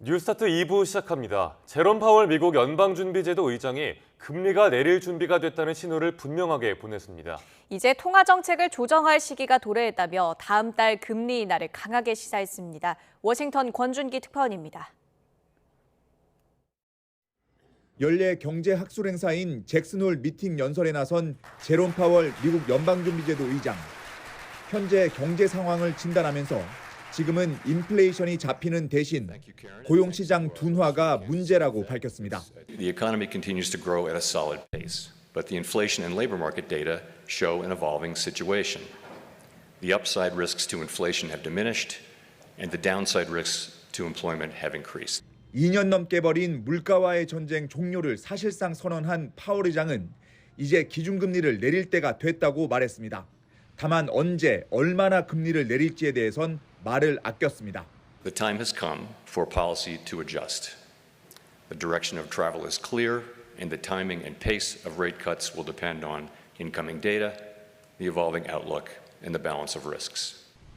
뉴스타트 2부 시작합니다. 제롬 파월 미국 연방준비제도 의장이 금리가 내릴 준비가 됐다는 신호를 분명하게 보냈습니다. 이제 통화 정책을 조정할 시기가 도래했다며 다음 달 금리 인하를 강하게 시사했습니다. 워싱턴 권준기 특파원입니다. 연례 경제 학술 행사인 잭슨홀 미팅 연설에 나선 제롬 파월 미국 연방준비제도 의장. 현재 경제 상황을 진단하면서 지금은 인플레이션이 잡히는 대신 고용시장 둔화가 문제라고 밝혔습니다. The economy continues to grow at a solid pace, but the inflation and labor market data show an evolving situation. The upside risks to inflation have diminished, and the downside risks to employment have increased. 2년 넘게 벌인 물가와의 전쟁 종료를 사실상 선언한 파월 의장은 이제 기준금리를 내릴 때가 됐다고 말했습니다. 다만 언제, 얼마나 금리를 내릴지에 대해선 말을 아꼈습니다. The time has come for policy to adjust. The direction of travel is clear, and the timing and pace of rate cuts will depend on incoming data, the evolving outlook, and the balance of risks.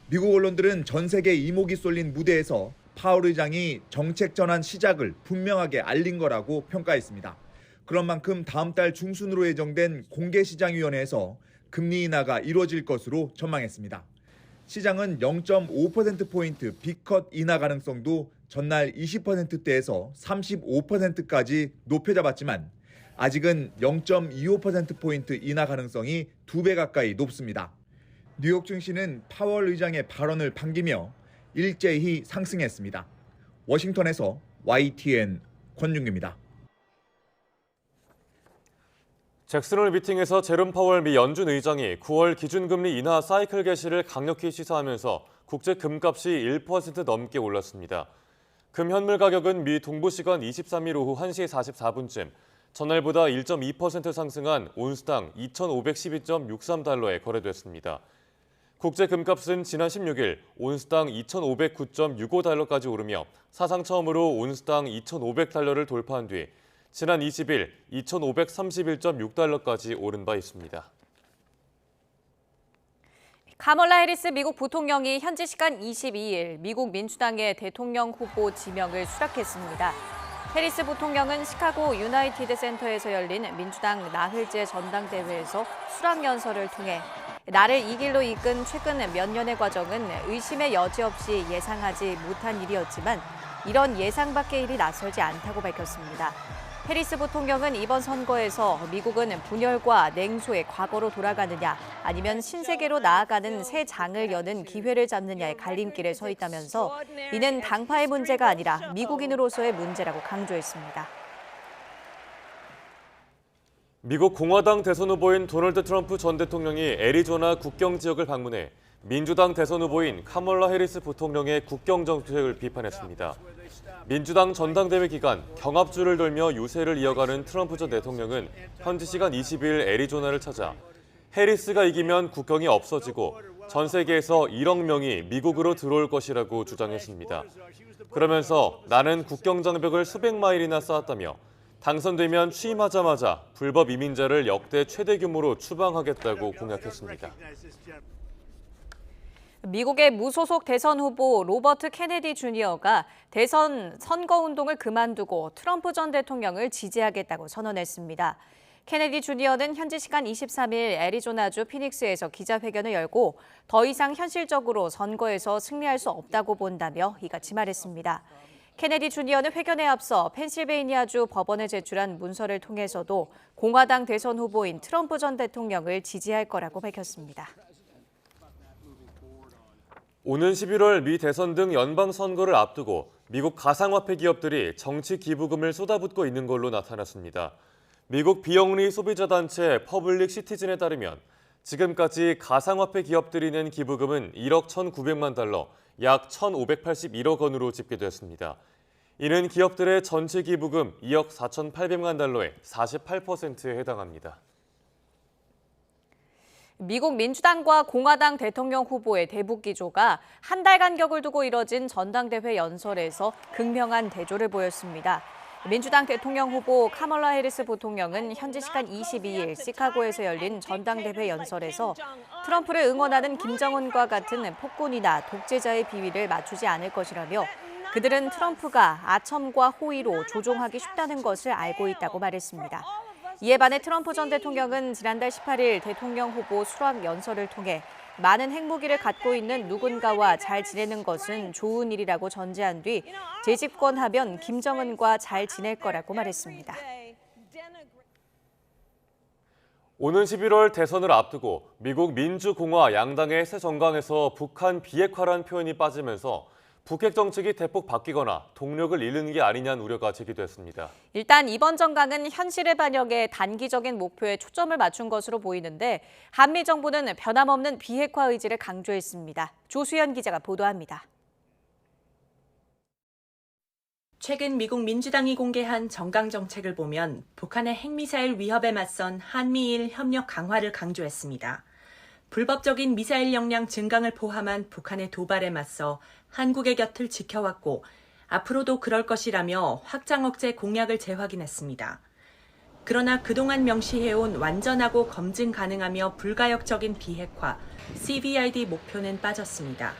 미국 언론들은 전 세계 이목이 쏠린 무대에서 파월 의장이 정책 전환 시작을 분명하게 알린 거라고 평가했습니다. 그런 만큼 다음 달 중순으로 예정된 공개시장위원회에서 금리 인하가 이루어질 것으로 전망했습니다. 시장은 0.5%포인트 빅컷 인하 가능성도 전날 20%대에서 35%까지 높여 잡았지만 아직은 0.25%포인트 인하 가능성이 2배 가까이 높습니다. 뉴욕 증시는 파월 의장의 발언을 반기며 일제히 상승했습니다. 워싱턴에서 YTN 권준기입니다. 잭슨홀 미팅에서 제롬 파월 미 연준 의장이 9월 기준금리 인하 사이클 개시를 강력히 시사하면서 국제 금값이 1% 넘게 올랐습니다. 금 현물 가격은 미 동부시간 23일 오후 1시 44분쯤 전날보다 1.2% 상승한 온스당 2,512.63달러에 거래됐습니다. 국제 금값은 지난 16일 온스당 2,509.65달러까지 오르며 사상 처음으로 온스당 2,500달러를 돌파한 뒤 지난 20일 2,531.6달러까지 오른 바 있습니다. 카멀라 해리스 미국 부통령이 현지 시간 22일 미국 민주당의 대통령 후보 지명을 수락했습니다. 해리스 부통령은 시카고 유나이티드 센터에서 열린 민주당 나흘째 전당대회에서 수락 연설을 통해 나를 이 길로 이끈 최근 몇 년의 과정은 의심의 여지 없이 예상하지 못한 일이었지만 이런 예상 밖의 일이 낯설지 않다고 밝혔습니다. 해리스 부통령은 이번 선거에서 미국은 분열과 냉소의 과거로 돌아가느냐 아니면 신세계로 나아가는 새 장을 여는 기회를 잡느냐의 갈림길에 서 있다면서 이는 당파의 문제가 아니라 미국인으로서의 문제라고 강조했습니다. 미국 공화당 대선 후보인 도널드 트럼프 전 대통령이 애리조나 국경 지역을 방문해 민주당 대선 후보인 카멀라 해리스 부통령의 국경 정책을 비판했습니다. 민주당 전당대회 기간 경합주를 돌며 유세를 이어가는 트럼프 전 대통령은 현지 시간 20일 애리조나를 찾아 해리스가 이기면 국경이 없어지고 전 세계에서 1억 명이 미국으로 들어올 것이라고 주장했습니다. 그러면서 나는 국경 장벽을 수백 마일이나 쌓았다며 당선되면 취임하자마자 불법 이민자를 역대 최대 규모로 추방하겠다고 공약했습니다. 미국의 무소속 대선 후보 로버트 케네디 주니어가 대선 선거운동을 그만두고 트럼프 전 대통령을 지지하겠다고 선언했습니다. 케네디 주니어는 현지 시간 23일 애리조나주 피닉스에서 기자회견을 열고 더 이상 현실적으로 선거에서 승리할 수 없다고 본다며 이같이 말했습니다. 케네디 주니어는 회견에 앞서 펜실베이니아주 법원에 제출한 문서를 통해서도 공화당 대선 후보인 트럼프 전 대통령을 지지할 거라고 밝혔습니다. 오는 11월 미 대선 등 연방 선거를 앞두고 미국 가상화폐 기업들이 정치 기부금을 쏟아붓고 있는 걸로 나타났습니다. 미국 비영리 소비자 단체 퍼블릭 시티즌에 따르면 지금까지 가상화폐 기업들이 낸 기부금은 1억 1,900만 달러, 약 1,581억 원으로 집계됐습니다. 이는 기업들의 전체 기부금 2억 4,800만 달러의 48%에 해당합니다. 미국 민주당과 공화당 대통령 후보의 대북 기조가 한 달 간격을 두고 이뤄진 전당대회 연설에서 극명한 대조를 보였습니다. 민주당 대통령 후보 카멀라 해리스 부통령은 현지 시간 22일 시카고에서 열린 전당대회 연설에서 트럼프를 응원하는 김정은과 같은 폭군이나 독재자의 비위를 맞추지 않을 것이라며 그들은 트럼프가 아첨과 호의로 조종하기 쉽다는 것을 알고 있다고 말했습니다. 이에 반해 트럼프 전 대통령은 지난달 18일 대통령 후보 수락 연설을 통해 많은 핵무기를 갖고 있는 누군가와 잘 지내는 것은 좋은 일이라고 전제한 뒤 재집권하면 김정은과 잘 지낼 거라고 말했습니다. 오는 11월 대선을 앞두고 미국 민주공화 양당의 새 정강에서 북한 비핵화라는 표현이 빠지면서 북핵 정책이 대폭 바뀌거나 동력을 잃는 게 아니냐는 우려가 제기됐습니다. 일단 이번 정강은 현실을 반영해 단기적인 목표에 초점을 맞춘 것으로 보이는데 한미 정부는 변함없는 비핵화 의지를 강조했습니다. 조수연 기자가 보도합니다. 최근 미국 민주당이 공개한 정강 정책을 보면 북한의 핵미사일 위협에 맞선 한미일 협력 강화를 강조했습니다. 불법적인 미사일 역량 증강을 포함한 북한의 도발에 맞서 한국의 곁을 지켜왔고 앞으로도 그럴 것이라며 확장 억제 공약을 재확인했습니다. 그러나 그동안 명시해온 완전하고 검증 가능하며 불가역적인 비핵화, CVID 목표는 빠졌습니다.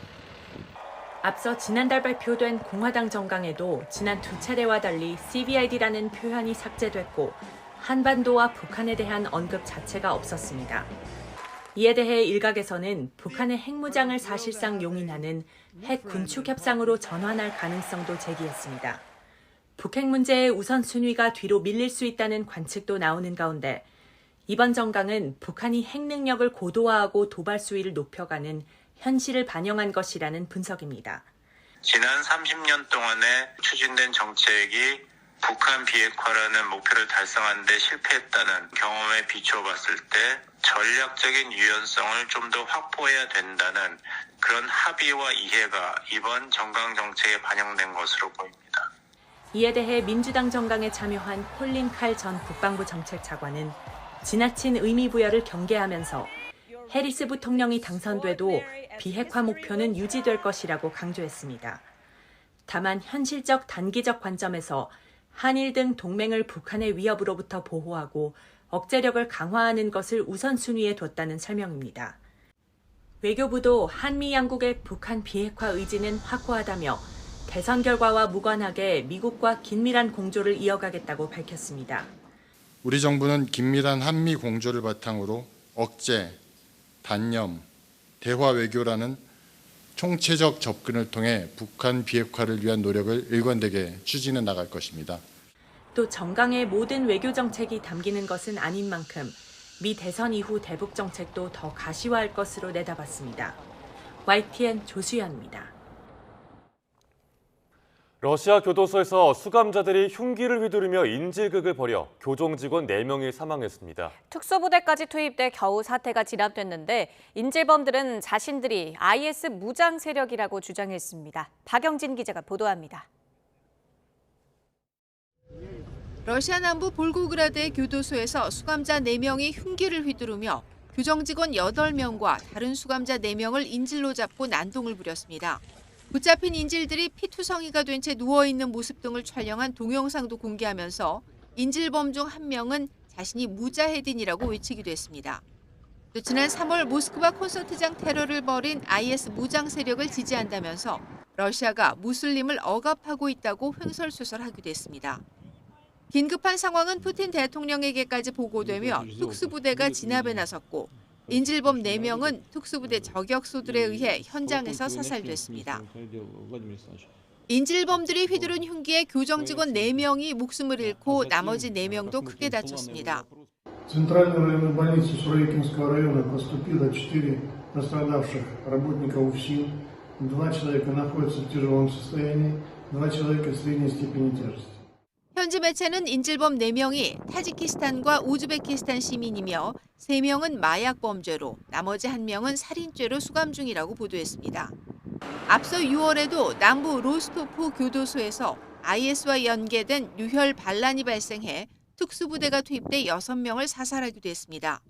앞서 지난달 발표된 공화당 정강에도 지난 두 차례와 달리 CVID라는 표현이 삭제됐고 한반도와 북한에 대한 언급 자체가 없었습니다. 이에 대해 일각에서는 북한의 핵무장을 사실상 용인하는 핵 군축 협상으로 전환할 가능성도 제기했습니다. 북핵 문제의 우선순위가 뒤로 밀릴 수 있다는 관측도 나오는 가운데 이번 정강은 북한이 핵 능력을 고도화하고 도발 수위를 높여가는 현실을 반영한 것이라는 분석입니다. 지난 30년 동안에 추진된 정책이 북한 비핵화라는 목표를 달성하는 데 실패했다는 경험에 비춰봤을 때 전략적인 유연성을 좀 더 확보해야 된다는 그런 합의와 이해가 이번 정강 정책에 반영된 것으로 보입니다. 이에 대해 민주당 정강에 참여한 콜린 칼 전 국방부 정책차관은 지나친 의미 부여를 경계하면서 해리스 부통령이 당선돼도 비핵화 목표는 유지될 것이라고 강조했습니다. 다만 현실적 단기적 관점에서 한일 등 동맹을 북한의 위협으로부터 보호하고 억제력을 강화하는 것을 우선순위에 뒀다는 설명입니다. 외교부도 한미 양국의 북한 비핵화 의지는 확고하다며 대선 결과와 무관하게 미국과 긴밀한 공조를 이어가겠다고 밝혔습니다. 우리 정부는 긴밀한 한미 공조를 바탕으로 억제, 단념, 대화 외교라는 총체적 접근을 통해 북한 비핵화를 위한 노력을 일관되게 추진해 나갈 것입니다. 또 정강의 모든 외교 정책이 담기는 것은 아닌 만큼 미 대선 이후 대북 정책도 더 가시화할 것으로 내다봤습니다. YTN 조수연입니다. 러시아 교도소에서 수감자들이 흉기를 휘두르며 인질극을 벌여 교정 직원 4명이 사망했습니다. 특수부대까지 투입돼 겨우 사태가 진압됐는데 인질범들은 자신들이 IS 무장 세력이라고 주장했습니다. 박영진 기자가 보도합니다. 러시아 남부 볼고그라드의 교도소에서 수감자 4명이 흉기를 휘두르며 교정 직원 8명과 다른 수감자 4명을 인질로 잡고 난동을 부렸습니다. 붙잡힌 인질들이 피투성이가 된 채 누워있는 모습 등을 촬영한 동영상도 공개하면서 인질범 중 한 명은 자신이 무자헤딘이라고 외치기도 했습니다. 또 지난 3월 모스크바 콘서트장 테러를 벌인 IS 무장 세력을 지지한다면서 러시아가 무슬림을 억압하고 있다고 횡설수설하기도 했습니다. 긴급한 상황은 푸틴 대통령에게까지 보고되며 특수부대가 진압에 나섰고 인질범 4명은 특수부대 저격수들에 의해 현장에서 사살됐습니다. 인질범들이 휘두른 흉기에 교정 직원 4명이 목숨을 잃고 나머지 4명도 크게 다쳤습니다. Центральной районной больнице Суровикинского района поступило 4 пострадавших работников УФСИН. 2 человека находятся в тяжелом состоянии, 2 человека в средней степени тяжести. 현지 매체는 인질범 4명이 타지키스탄과 우즈베키스탄 시민이며 3명은 마약 범죄로 나머지 1명은 살인죄로 수감 중이라고 보도했습니다. 앞서 6월에도 남부 로스토프 교도소에서 IS와 연계된 유혈 반란이 발생해 특수부대가 투입돼 6명을 사살하기도 했습니다.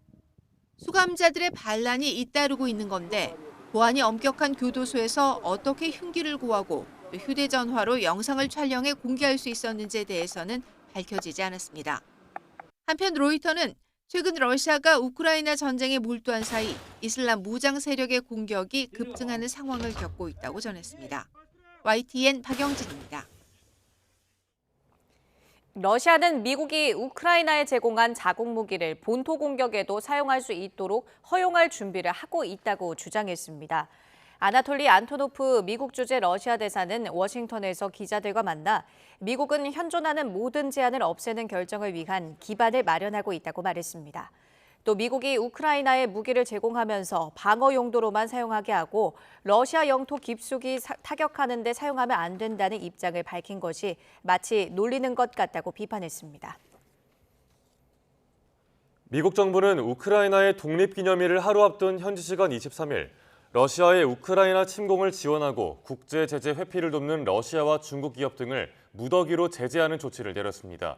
수감자들의 반란이 잇따르고 있는 건데 보안이 엄격한 교도소에서 어떻게 흉기를 구하고 휴대전화로 영상을 촬영해 공개할 수 있었는지에 대해서는 밝혀지지 않았습니다. 한편 로이터는 최근 러시아가 우크라이나 전쟁에 몰두한 사이 이슬람 무장 세력의 공격이 급증하는 상황을 겪고 있다고 전했습니다. YTN 박영진입니다. 러시아는 미국이 우크라이나에 제공한 자국 무기를 본토 공격에도 사용할 수 있도록 허용할 준비를 하고 있다고 주장했습니다. 아나톨리 안토노프 미국 주재 러시아 대사는 워싱턴에서 기자들과 만나 미국은 현존하는 모든 제한을 없애는 결정을 위한 기반을 마련하고 있다고 말했습니다. 또 미국이 우크라이나에 무기를 제공하면서 방어 용도로만 사용하게 하고 러시아 영토 깊숙이 타격하는 데 사용하면 안 된다는 입장을 밝힌 것이 마치 놀리는 것 같다고 비판했습니다. 미국 정부는 우크라이나의 독립기념일을 하루 앞둔 현지 시간 23일 러시아의 우크라이나 침공을 지원하고 국제 제재 회피를 돕는 러시아와 중국 기업 등을 무더기로 제재하는 조치를 내렸습니다.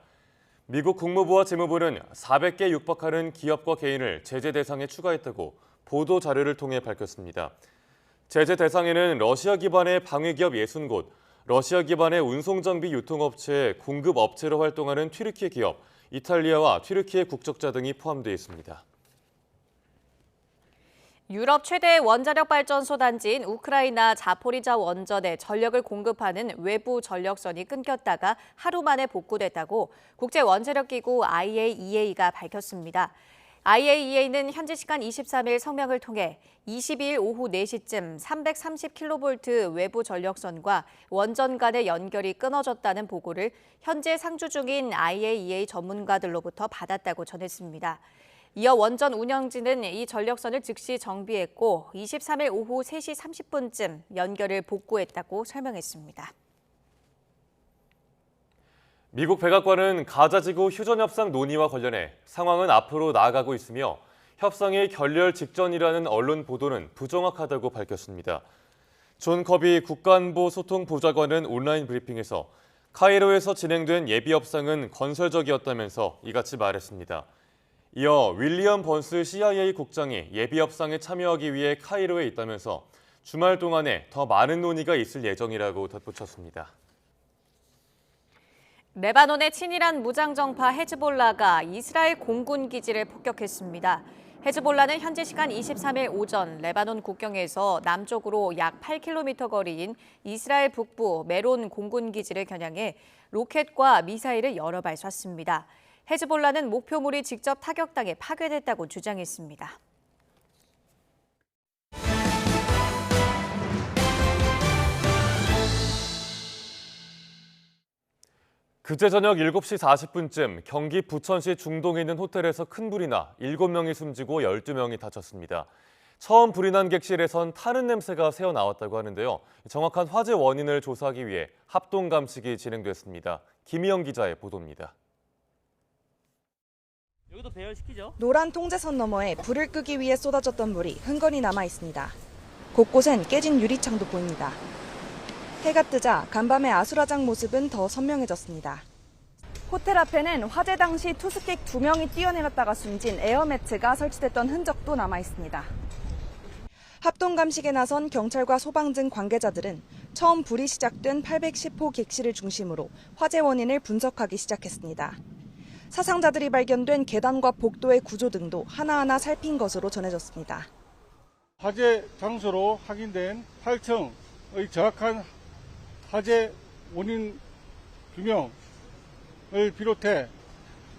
미국 국무부와 재무부는 400개 육박하는 기업과 개인을 제재 대상에 추가했다고 보도 자료를 통해 밝혔습니다. 제재 대상에는 러시아 기반의 방위기업 60곳, 러시아 기반의 운송장비 유통업체의 공급업체로 활동하는 튀르키예 기업, 이탈리아와 튀르키예 국적자 등이 포함되어 있습니다. 유럽 최대 원자력 발전소 단지인 우크라이나 자포리자 원전에 전력을 공급하는 외부 전력선이 끊겼다가 하루 만에 복구됐다고 국제원자력기구 IAEA가 밝혔습니다. IAEA는 현지 시간 23일 성명을 통해 22일 오후 4시쯤 330kV 외부 전력선과 원전 간의 연결이 끊어졌다는 보고를 현재 상주 중인 IAEA 전문가들로부터 받았다고 전했습니다. 이어 원전 운영진은 이 전력선을 즉시 정비했고 23일 오후 3시 30분쯤 연결을 복구했다고 설명했습니다. 미국 백악관은 가자지구 휴전협상 논의와 관련해 상황은 앞으로 나아가고 있으며 협상이 결렬 직전이라는 언론 보도는 부정확하다고 밝혔습니다. 존 커비 국가안보소통보좌관은 온라인 브리핑에서 카이로에서 진행된 예비 협상은 건설적이었다면서 이같이 말했습니다. 이어 윌리엄 번스 CIA 국장이 예비 협상에 참여하기 위해 카이로에 있다면서 주말 동안에 더 많은 논의가 있을 예정이라고 덧붙였습니다. 레바논의 친이란 무장정파 헤즈볼라가 이스라엘 공군 기지를 폭격했습니다. 헤즈볼라는 현지 시간 23일 오전 레바논 국경에서 남쪽으로 약 8km 거리인 이스라엘 북부 메론 공군 기지를 겨냥해 로켓과 미사일을 여러 발 쐈습니다. 헤즈볼라는 목표물이 직접 타격당해 파괴됐다고 주장했습니다. 그제 저녁 7시 40분쯤 경기 부천시 중동에 있는 호텔에서 큰 불이 나 7명이 숨지고 12명이 다쳤습니다. 처음 불이 난 객실에선 타는 냄새가 새어나왔다고 하는데요. 정확한 화재 원인을 조사하기 위해 합동 감식이 진행됐습니다. 김희영 기자의 보도입니다. 여기도 배열시키죠. 노란 통제선 너머에 불을 끄기 위해 쏟아졌던 물이 흥건히 남아 있습니다. 곳곳엔 깨진 유리창도 보입니다. 해가 뜨자 간밤의 아수라장 모습은 더 선명해졌습니다. 호텔 앞에는 화재 당시 투숙객 2명이 뛰어내렸다가 숨진 에어매트가 설치됐던 흔적도 남아 있습니다. 합동 감식에 나선 경찰과 소방 등 관계자들은 처음 불이 시작된 810호 객실을 중심으로 화재 원인을 분석하기 시작했습니다. 사상자들이 발견된 계단과 복도의 구조 등도 하나하나 살핀 것으로 전해졌습니다. 화재 장소로 확인된 8층의 정확한 화재 원인 규명을 비롯해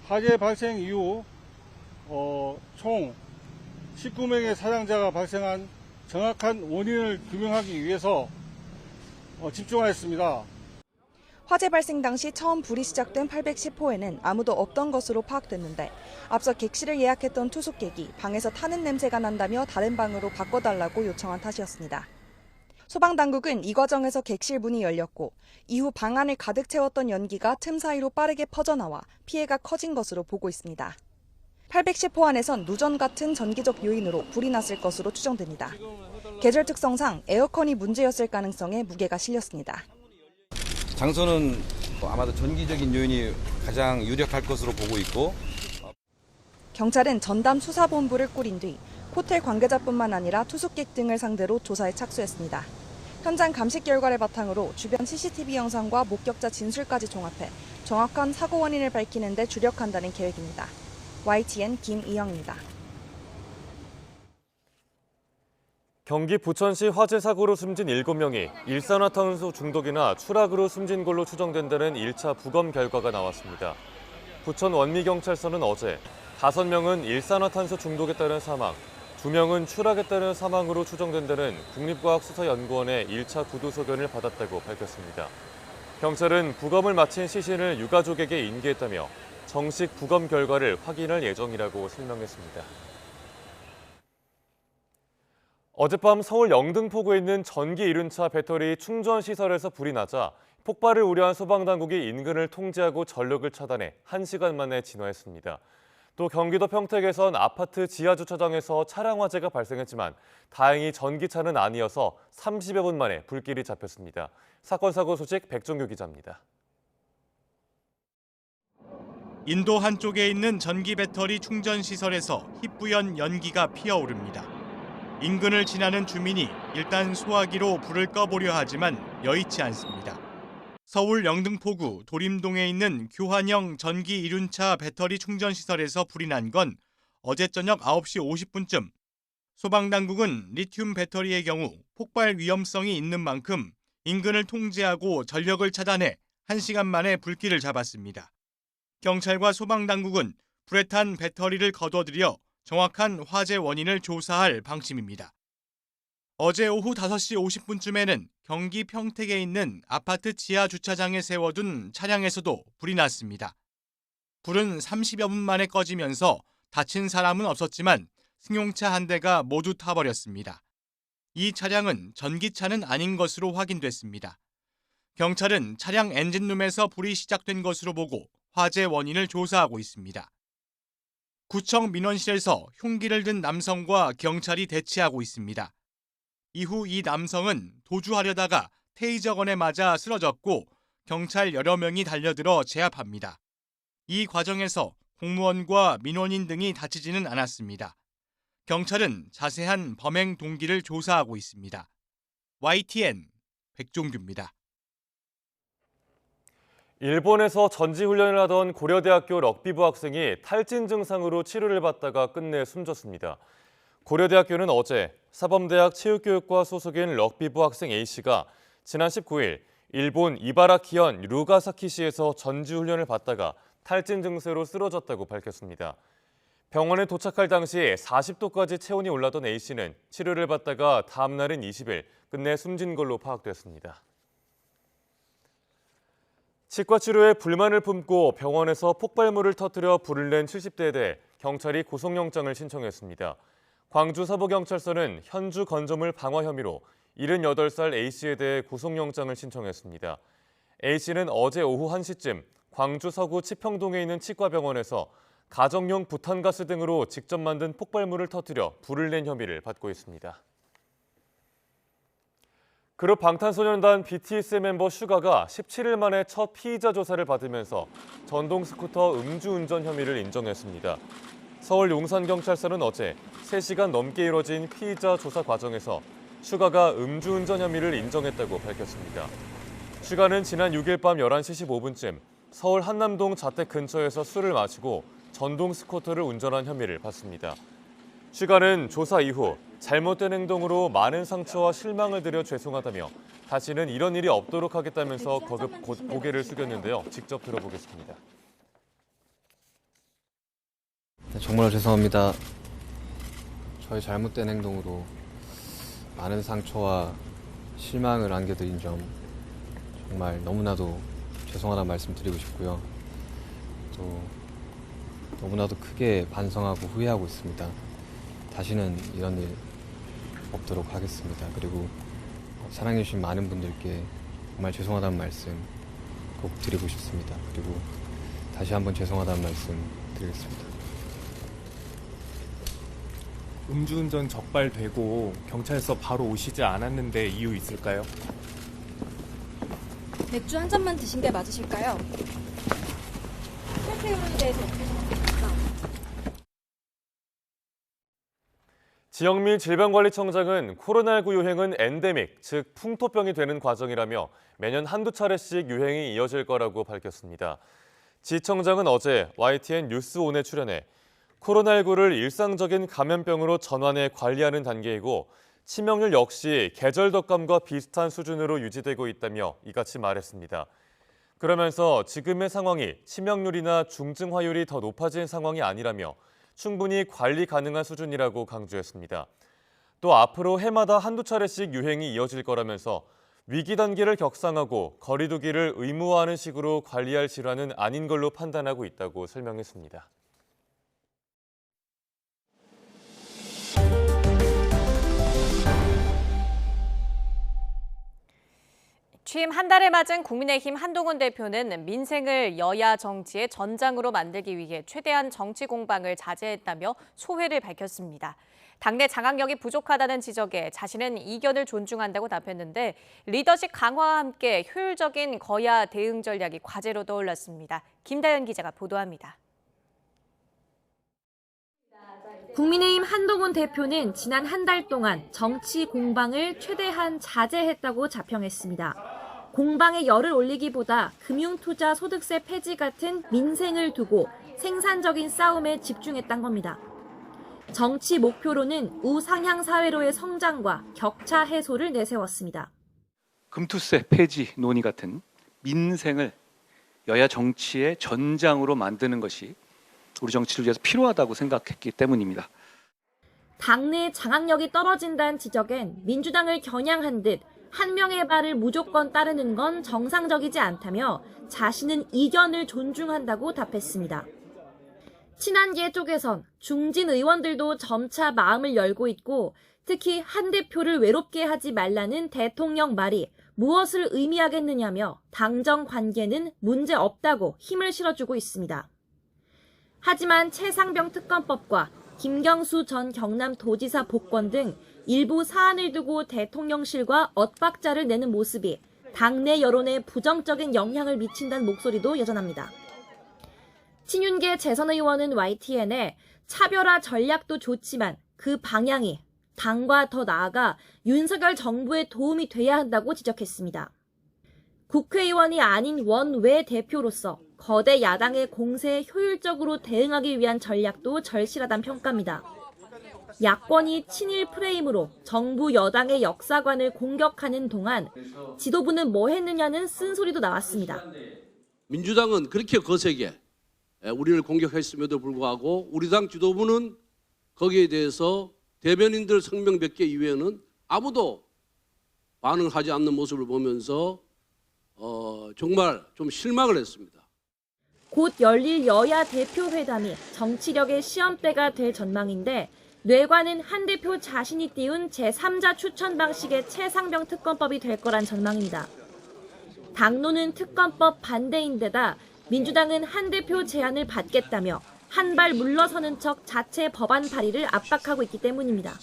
화재 발생 이후 총 19명의 사상자가 발생한 정확한 원인을 규명하기 위해서 집중하였습니다. 화재 발생 당시 처음 불이 시작된 810호에는 아무도 없던 것으로 파악됐는데 앞서 객실을 예약했던 투숙객이 방에서 타는 냄새가 난다며 다른 방으로 바꿔달라고 요청한 탓이었습니다. 소방당국은 이 과정에서 객실 문이 열렸고 이후 방 안을 가득 채웠던 연기가 틈 사이로 빠르게 퍼져나와 피해가 커진 것으로 보고 있습니다. 810호 안에선 누전 같은 전기적 요인으로 불이 났을 것으로 추정됩니다. 계절 특성상 에어컨이 문제였을 가능성에 무게가 실렸습니다. 장소는 아마도 전기적인 요인이 가장 유력할 것으로 보고 있고 경찰은 전담 수사본부를 꾸린 뒤 호텔 관계자뿐만 아니라 투숙객 등을 상대로 조사에 착수했습니다. 현장 감식 결과를 바탕으로 주변 CCTV 영상과 목격자 진술까지 종합해 정확한 사고 원인을 밝히는 데 주력한다는 계획입니다. YTN 김이영입니다. 경기 부천시 화재 사고로 숨진 7명이 일산화탄소 중독이나 추락으로 숨진 걸로 추정된다는 1차 부검 결과가 나왔습니다. 부천 원미경찰서는 어제 5명은 일산화탄소 중독에 따른 사망, 2명은 추락에 따른 사망으로 추정된다는 국립과학수사연구원의 1차 구두소견을 받았다고 밝혔습니다. 경찰은 부검을 마친 시신을 유가족에게 인계했다며 정식 부검 결과를 확인할 예정이라고 설명했습니다. 어젯밤 서울 영등포구에 있는 전기 이륜차 배터리 충전 시설에서 불이 나자 폭발을 우려한 소방당국이 인근을 통제하고 전력을 차단해 1시간 만에 진화했습니다. 또 경기도 평택에선 아파트 지하주차장에서 차량 화재가 발생했지만 다행히 전기차는 아니어서 30여 분 만에 불길이 잡혔습니다. 사건 사고 소식 백종규 기자입니다. 인도 한쪽에 있는 전기 배터리 충전 시설에서 희뿌연 연기가 피어오릅니다. 인근을 지나는 주민이 일단 소화기로 불을 꺼보려 하지만 여의치 않습니다. 서울 영등포구 도림동에 있는 교환형 전기 이륜차 배터리 충전 시설에서 불이 난 건 어제 저녁 9시 50분쯤. 소방당국은 리튬 배터리의 경우 폭발 위험성이 있는 만큼 인근을 통제하고 전력을 차단해 1시간 만에 불길을 잡았습니다. 경찰과 소방당국은 불에 탄 배터리를 거둬들여 정확한 화재 원인을 조사할 방침입니다. 어제 오후 5시 50분쯤에는 경기 평택에 있는 아파트 지하 주차장에 세워둔 차량에서도 불이 났습니다. 불은 30여 분 만에 꺼지면서 다친 사람은 없었지만 승용차 한 대가 모두 타버렸습니다. 이 차량은 전기차는 아닌 것으로 확인됐습니다. 경찰은 차량 엔진룸에서 불이 시작된 것으로 보고 화재 원인을 조사하고 있습니다. 구청 민원실에서 흉기를 든 남성과 경찰이 대치하고 있습니다. 이후 이 남성은 도주하려다가 테이저건에 맞아 쓰러졌고 경찰 여러 명이 달려들어 제압합니다. 이 과정에서 공무원과 민원인 등이 다치지는 않았습니다. 경찰은 자세한 범행 동기를 조사하고 있습니다. YTN 백종규입니다. 일본에서 전지훈련을 하던 고려대학교 럭비부 학생이 탈진 증상으로 치료를 받다가 끝내 숨졌습니다. 고려대학교는 어제 사범대학 체육교육과 소속인 럭비부 학생 A씨가 지난 19일 일본 이바라키현 루가사키시에서 전지훈련을 받다가 탈진 증세로 쓰러졌다고 밝혔습니다. 병원에 도착할 당시 40도까지 체온이 올라던 A씨는 치료를 받다가 다음 날인 20일 끝내 숨진 걸로 파악됐습니다. 치과 치료에 불만을 품고 병원에서 폭발물을 터뜨려 불을 낸 70대에 대해 경찰이 구속영장을 신청했습니다. 광주 서부경찰서는 현주 건조물 방화 혐의로 78살 A씨에 대해 구속영장을 신청했습니다. A씨는 어제 오후 1시쯤 광주 서구 치평동에 있는 치과병원에서 가정용 부탄가스 등으로 직접 만든 폭발물을 터뜨려 불을 낸 혐의를 받고 있습니다. 그룹 방탄소년단 BTS 멤버 슈가가 17일 만에 첫 피의자 조사를 받으면서 전동 스쿠터 음주운전 혐의를 인정했습니다. 서울 용산경찰서는 어제 3시간 넘게 이뤄진 피의자 조사 과정에서 슈가가 음주운전 혐의를 인정했다고 밝혔습니다. 슈가는 지난 6일 밤 11시 15분쯤 서울 한남동 자택 근처에서 술을 마시고 전동 스쿠터를 운전한 혐의를 받습니다. 슈가는 조사 이후 잘못된 행동으로 많은 상처와 실망을 드려 죄송하다며 다시는 이런 일이 없도록 하겠다면서 거듭 고개를 숙였는데요. 직접 들어보겠습니다. 정말 죄송합니다. 저의 잘못된 행동으로 많은 상처와 실망을 안겨드린 점 정말 너무나도 죄송하다는 말씀 드리고 싶고요. 또 너무나도 크게 반성하고 후회하고 있습니다. 다시는 이런 일 없도록 하겠습니다. 그리고 사랑해주신 많은 분들께 정말 죄송하다는 말씀 꼭 드리고 싶습니다. 그리고 다시 한번 죄송하다는 말씀 드리겠습니다. 음주운전 적발되고 경찰서 바로 오시지 않았는데 이유 있을까요? 맥주 한 잔만 드신 게 맞으실까요? 탈퇴율에 대해서 어떻게 생각하십니까? 지영민 질병관리청장은 코로나19 유행은 엔데믹, 즉 풍토병이 되는 과정이라며 매년 한두 차례씩 유행이 이어질 거라고 밝혔습니다. 지 청장은 어제 YTN 뉴스온에 출연해 코로나19를 일상적인 감염병으로 전환해 관리하는 단계이고 치명률 역시 계절 덕감과 비슷한 수준으로 유지되고 있다며 이같이 말했습니다. 그러면서 지금의 상황이 치명률이나 중증화율이 더 높아진 상황이 아니라며 충분히 관리 가능한 수준이라고 강조했습니다. 또 앞으로 해마다 한두 차례씩 유행이 이어질 거라면서 위기 단계를 격상하고 거리 두기를 의무화하는 식으로 관리할 질환은 아닌 걸로 판단하고 있다고 설명했습니다. 취임 한 달을 맞은 국민의힘 한동훈 대표는 민생을 여야 정치의 전장으로 만들기 위해 최대한 정치 공방을 자제했다며 소회를 밝혔습니다. 당내 장악력이 부족하다는 지적에 자신은 이견을 존중한다고 답했는데 리더십 강화와 함께 효율적인 거야 대응 전략이 과제로 떠올랐습니다. 김다연 기자가 보도합니다. 국민의힘 한동훈 대표는 지난 한 달 동안 정치 공방을 최대한 자제했다고 자평했습니다. 공방에 열을 올리기보다 금융투자 소득세 폐지 같은 민생을 두고 생산적인 싸움에 집중했던 겁니다. 정치 목표로는 우상향 사회로의 성장과 격차 해소를 내세웠습니다. 금투세 폐지 논의 같은 민생을 여야 정치의 전장으로 만드는 것이 우리 정치를 위해서 필요하다고 생각했기 때문입니다. 당내 장악력이 떨어진다는 지적엔 민주당을 겨냥한 듯 한 명의 말을 무조건 따르는 건 정상적이지 않다며 자신은 이견을 존중한다고 답했습니다. 친한계 쪽에선 중진 의원들도 점차 마음을 열고 있고 특히 한 대표를 외롭게 하지 말라는 대통령 말이 무엇을 의미하겠느냐며 당정 관계는 문제 없다고 힘을 실어주고 있습니다. 하지만 최상병 특검법과 김경수 전 경남도지사 복권 등 일부 사안을 두고 대통령실과 엇박자를 내는 모습이 당내 여론에 부정적인 영향을 미친다는 목소리도 여전합니다. 친윤계 재선 의원은 YTN에 차별화 전략도 좋지만 그 방향이 당과 더 나아가 윤석열 정부에 도움이 돼야 한다고 지적했습니다. 국회의원이 아닌 원외 대표로서 거대 야당의 공세에 효율적으로 대응하기 위한 전략도 절실하다는 평가입니다. 야권이 친일 프레임으로 정부 여당의 역사관을 공격하는 동안 지도부는 뭐 했느냐는 쓴소리도 나왔습니다. 민주당은 그렇게 거세게 우리를 공격했음에도 불구하고 우리 당 지도부는 거기에 대해서 대변인들 성명 몇 개 이외에는 아무도 반응하지 않는 모습을 보면서 정말 좀 실망을 했습니다. 곧 열릴 여야 대표회담이 정치력의 시험대가 될 전망인데 뇌관은 한 대표 자신이 띄운 제3자 추천 방식의 최상병 특검법이 될 거란 전망입니다. 당론은 특검법 반대인데다 민주당은 한 대표 제안을 받겠다며 한 발 물러서는 척 자체 법안 발의를 압박하고 있기 때문입니다.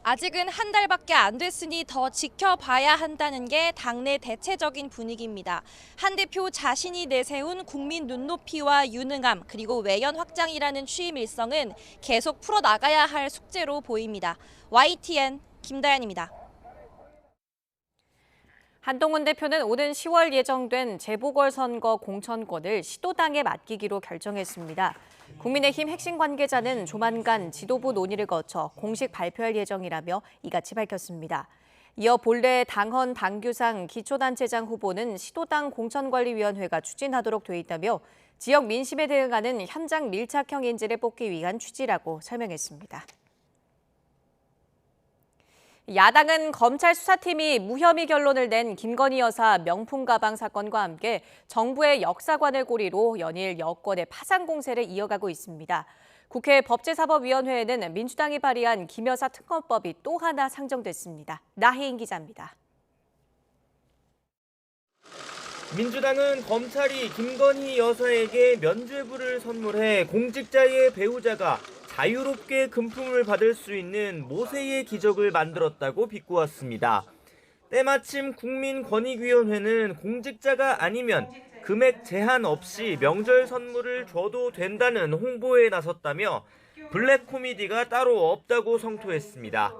아직은 한 달밖에 안 됐으니 더 지켜봐야 한다는 게 당내 대체적인 분위기입니다. 한 대표 자신이 내세운 국민 눈높이와 유능함 그리고 외연 확장이라는 취임 일성은 계속 풀어나가야 할 숙제로 보입니다. YTN 김다연입니다. 한동훈 대표는 오는 10월 예정된 재보궐선거 공천권을 시도당에 맡기기로 결정했습니다. 국민의힘 핵심 관계자는 조만간 지도부 논의를 거쳐 공식 발표할 예정이라며 이같이 밝혔습니다. 이어 본래 당헌 당규상 기초단체장 후보는 시도당 공천관리위원회가 추진하도록 돼 있다며 지역 민심에 대응하는 현장 밀착형 인재를 뽑기 위한 취지라고 설명했습니다. 야당은 검찰 수사팀이 무혐의 결론을 낸 김건희 여사 명품 가방 사건과 함께 정부의 역사관을 고리로 연일 여권의 파상 공세를 이어가고 있습니다. 국회 법제사법위원회에는 민주당이 발의한 김 여사 특검법이 또 하나 상정됐습니다. 나혜인 기자입니다. 민주당은 검찰이 김건희 여사에게 면죄부를 선물해 공직자의 배우자가 자유롭게 금품을 받을 수 있는 모세의 기적을 만들었다고 비꼬았습니다. 때마침 국민권익위원회는 공직자가 아니면 금액 제한 없이 명절 선물을 줘도 된다는 홍보에 나섰다며 블랙 코미디가 따로 없다고 성토했습니다.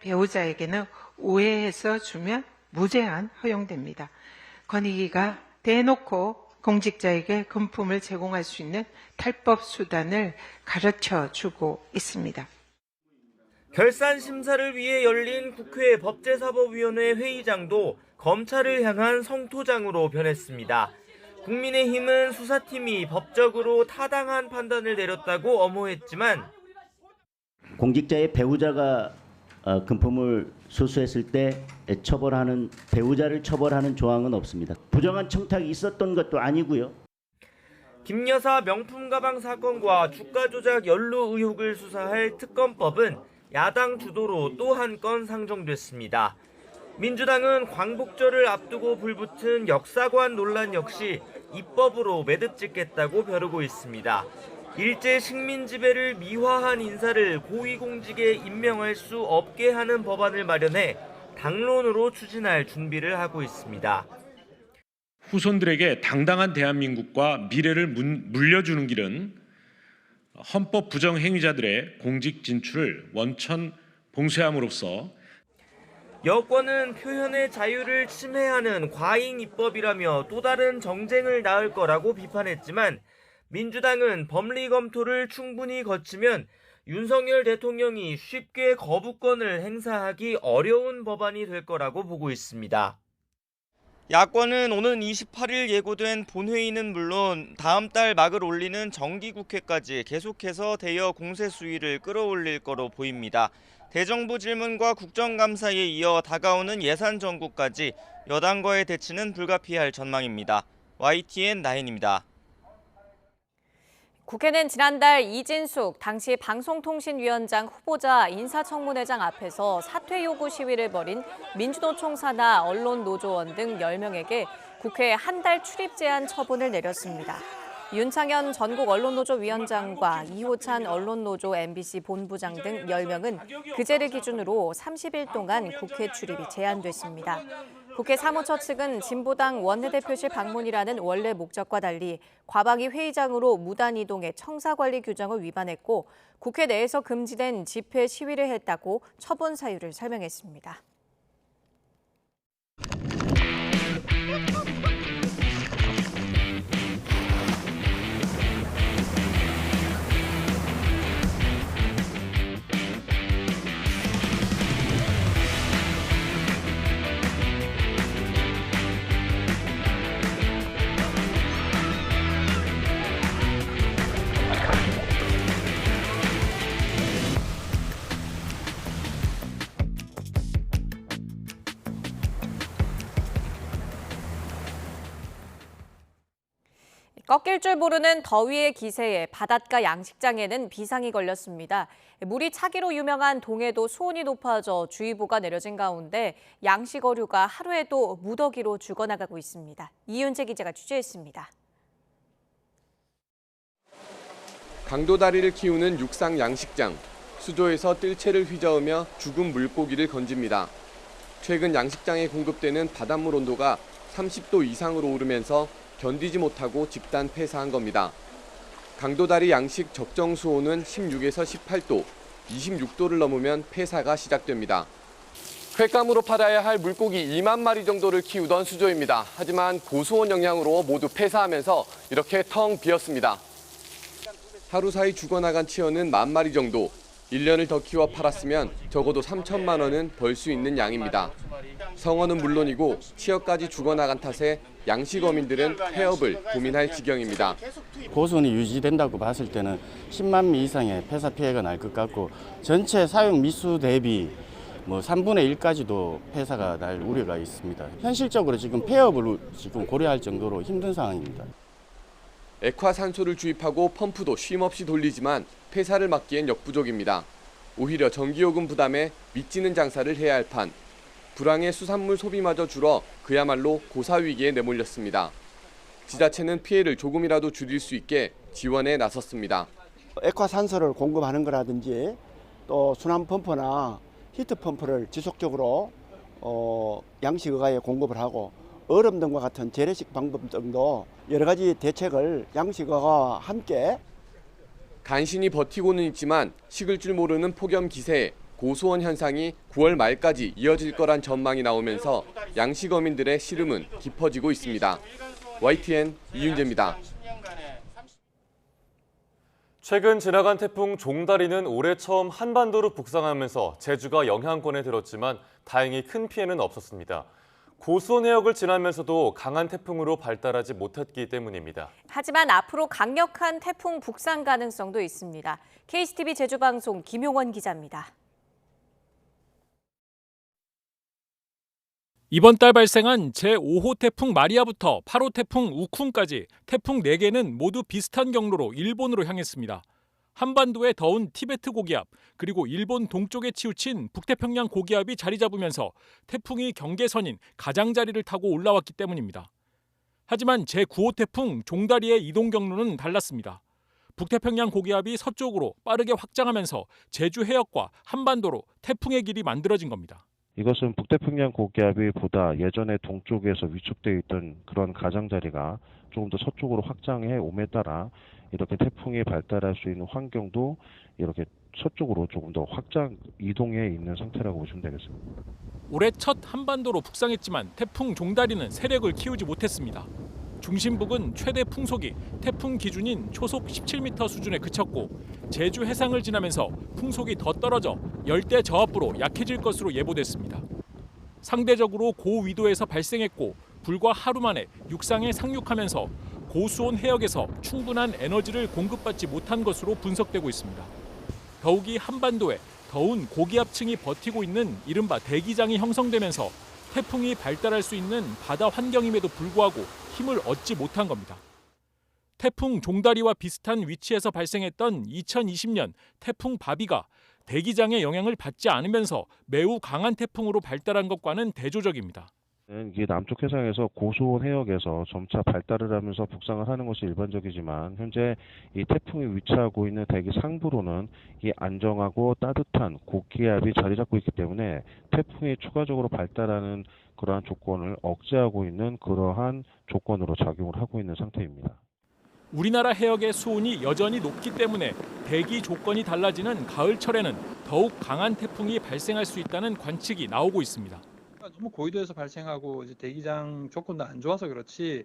배우자에게는 오해해서 주면 무제한 허용됩니다. 권익위가 대놓고 공직자에게 금품을 제공할 수 있는 탈법 수단을 가르쳐 주고 있습니다. 결산 심사를 위해 열린 국회 법제사법위원회 회의장도 검찰을 향한 성토장으로 변했습니다. 국민의힘은 수사팀이 법적으로 타당한 판단을 내렸다고 엄호했지만 공직자의 배우자가 금품을 수수했을 때 처벌하는 배우자를 처벌하는 조항은 없습니다. 부정한 청탁이 있었던 것도 아니고요. 김 여사 명품 가방 사건과 주가 조작 연루 의혹을 수사할 특검법은 야당 주도로 또 한 건 상정됐습니다. 민주당은 광복절을 앞두고 불붙은 역사관 논란 역시 입법으로 매듭짓겠다고 벼르고 있습니다. 일제 식민 지배를 미화한 인사를 고위공직에 임명할 수 없게 하는 법안을 마련해 당론으로 추진할 준비를 하고 있습니다. 후손들에게 당당한 대한민국과 미래를 물려주는 길은 헌법 부정 행위자들의 공직 진출을 원천 봉쇄함으로써 여권은 표현의 자유를 침해하는 과잉 입법이라며 또 다른 정쟁을 낳을 거라고 비판했지만 민주당은 법리 검토를 충분히 거치면 윤석열 대통령이 쉽게 거부권을 행사하기 어려운 법안이 될 거라고 보고 있습니다. 야권은 오는 28일 예고된 본회의는 물론 다음 달 막을 올리는 정기국회까지 계속해서 대여 공세 수위를 끌어올릴 거로 보입니다. 대정부 질문과 국정감사에 이어 다가오는 예산 정국까지 여당과의 대치는 불가피할 전망입니다. YTN 나인입니다. 국회는 지난달 이진숙 당시 방송통신위원장 후보자 인사청문회장 앞에서 사퇴 요구 시위를 벌인 민주노총 산하 언론노조원 등 10명에게 국회에 한 달 출입 제한 처분을 내렸습니다. 윤창현 전국 언론노조 위원장과 이호찬 언론노조 MBC 본부장 등 10명은 그제를 기준으로 30일 동안 국회 출입이 제한됐습니다. 국회 사무처 측은 진보당 원내대표실 방문이라는 원래 목적과 달리 과방위 회의장으로 무단 이동해 청사관리 규정을 위반했고 국회 내에서 금지된 집회 시위를 했다고 처분 사유를 설명했습니다. 꺾일 줄 모르는 더위의 기세에 바닷가 양식장에는 비상이 걸렸습니다. 물이 차기로 유명한 동해도 수온이 높아져 주의보가 내려진 가운데 양식 어류가 하루에도 무더기로 죽어나가고 있습니다. 이윤재 기자가 취재했습니다. 강도다리를 키우는 육상 양식장. 수조에서 뜰채를 휘저으며 죽은 물고기를 건집니다. 최근 양식장에 공급되는 바닷물 온도가 30도 이상으로 오르면서 견디지 못하고 집단 폐사한 겁니다. 강도다리 양식 적정 수온은 16에서 18도, 26도를 넘으면 폐사가 시작됩니다. 횟감으로 팔아야 할 물고기 2만 마리 정도를 키우던 수조입니다. 하지만 고수온 영향으로 모두 폐사하면서 이렇게 텅 비었습니다. 하루 사이 죽어나간 치어는 1만 마리 정도, 1년을 더 키워 팔았으면 적어도 3천만 원은 벌 수 있는 양입니다. 성어는 물론이고 치어까지 죽어나간 탓에 양식어민들은 폐업을 고민할 지경입니다. 고수온이 유지된다고 봤을 때는 10만 미 이상의 폐사 피해가 날 것 같고 전체 사용 미수 대비 3분의 1까지도 폐사가 날 우려가 있습니다. 현실적으로 지금 폐업을 지금 고려할 정도로 힘든 상황입니다. 액화산소를 주입하고 펌프도 쉼없이 돌리지만 폐사를 막기엔 역부족입니다. 오히려 전기요금 부담에 미치는 장사를 해야 할 판. 불황의 수산물 소비마저 줄어 그야말로 고사위기에 내몰렸습니다. 지자체는 피해를 조금이라도 줄일 수 있게 지원에 나섰습니다. 액화산소를 공급하는 거라든지 또 순환펌프나 히트펌프를 지속적으로 양식어가에 공급을 하고 얼음 등과 같은 재래식 방법 등도 여러 가지 대책을 양식어가와 함께 간신히 버티고는 있지만 식을 줄 모르는 폭염 기세에 고수온 현상이 9월 말까지 이어질 거란 전망이 나오면서 양식어민들의 시름은 깊어지고 있습니다. YTN 이윤재입니다. 최근 지나간 태풍 종다리는 올해 처음 한반도로 북상하면서 제주가 영향권에 들었지만 다행히 큰 피해는 없었습니다. 고수온 해역을 지나면서도 강한 태풍으로 발달하지 못했기 때문입니다. 하지만 앞으로 강력한 태풍 북상 가능성도 있습니다. KCTV 제주방송 김용원 기자입니다. 이번 달 발생한 제5호 태풍 마리아부터 8호 태풍 우쿤까지 태풍 4개는 모두 비슷한 경로로 일본으로 향했습니다. 한반도의 더운 티베트 고기압, 그리고 일본 동쪽에 치우친 북태평양 고기압이 자리 잡으면서 태풍이 경계선인 가장자리를 타고 올라왔기 때문입니다. 하지만 제9호 태풍 종다리의 이동 경로는 달랐습니다. 북태평양 고기압이 서쪽으로 빠르게 확장하면서 제주 해역과 한반도로 태풍의 길이 만들어진 겁니다. 이것은 북태평양 고기압이 보다 예전에 동쪽에서 위축되어 있던 그런 가장자리가 조금 더 서쪽으로 확장해 옴에 따라 이렇게 태풍이 발달할 수 있는 환경도 이렇게 서쪽으로 조금 더 확장 이동해 있는 상태라고 보시면 되겠습니다. 올해 첫 한반도로 북상했지만 태풍 종다리는 세력을 키우지 못했습니다. 중심북은 최대 풍속이 태풍 기준인 초속 17m 수준에 그쳤고 제주 해상을 지나면서 풍속이 더 떨어져 열대 저압부로 약해질 것으로 예보됐습니다. 상대적으로 고위도에서 발생했고 불과 하루 만에 육상에 상륙하면서 고수온 해역에서 충분한 에너지를 공급받지 못한 것으로 분석되고 있습니다. 더욱이 한반도에 더운 고기압층이 버티고 있는 이른바 대기장이 형성되면서 태풍이 발달할 수 있는 바다 환경임에도 불구하고 힘을 얻지 못한 겁니다. 태풍 종다리와 비슷한 위치에서 발생했던 2020년 태풍 바비가 대기장의 영향을 받지 않으면서 매우 강한 태풍으로 발달한 것과는 대조적입니다. 이게 남쪽 해상에서 고수온 해역에서 점차 발달을 하면서 북상을 하는 것이 일반적이지만 현재 이 태풍이 위치하고 있는 대기 상부로는 이 안정하고 따뜻한 고기압이 자리 잡고 있기 때문에 태풍이 추가적으로 발달하는 그러한 조건을 억제하고 있는 그러한 조건으로 작용을 하고 있는 상태입니다. 우리나라 해역의 수온이 여전히 높기 때문에 대기 조건이 달라지는 가을철에는 더욱 강한 태풍이 발생할 수 있다는 관측이 나오고 있습니다. 너무 고위도에서 발생하고 이제 대기장 조건도 안 좋아서 그렇지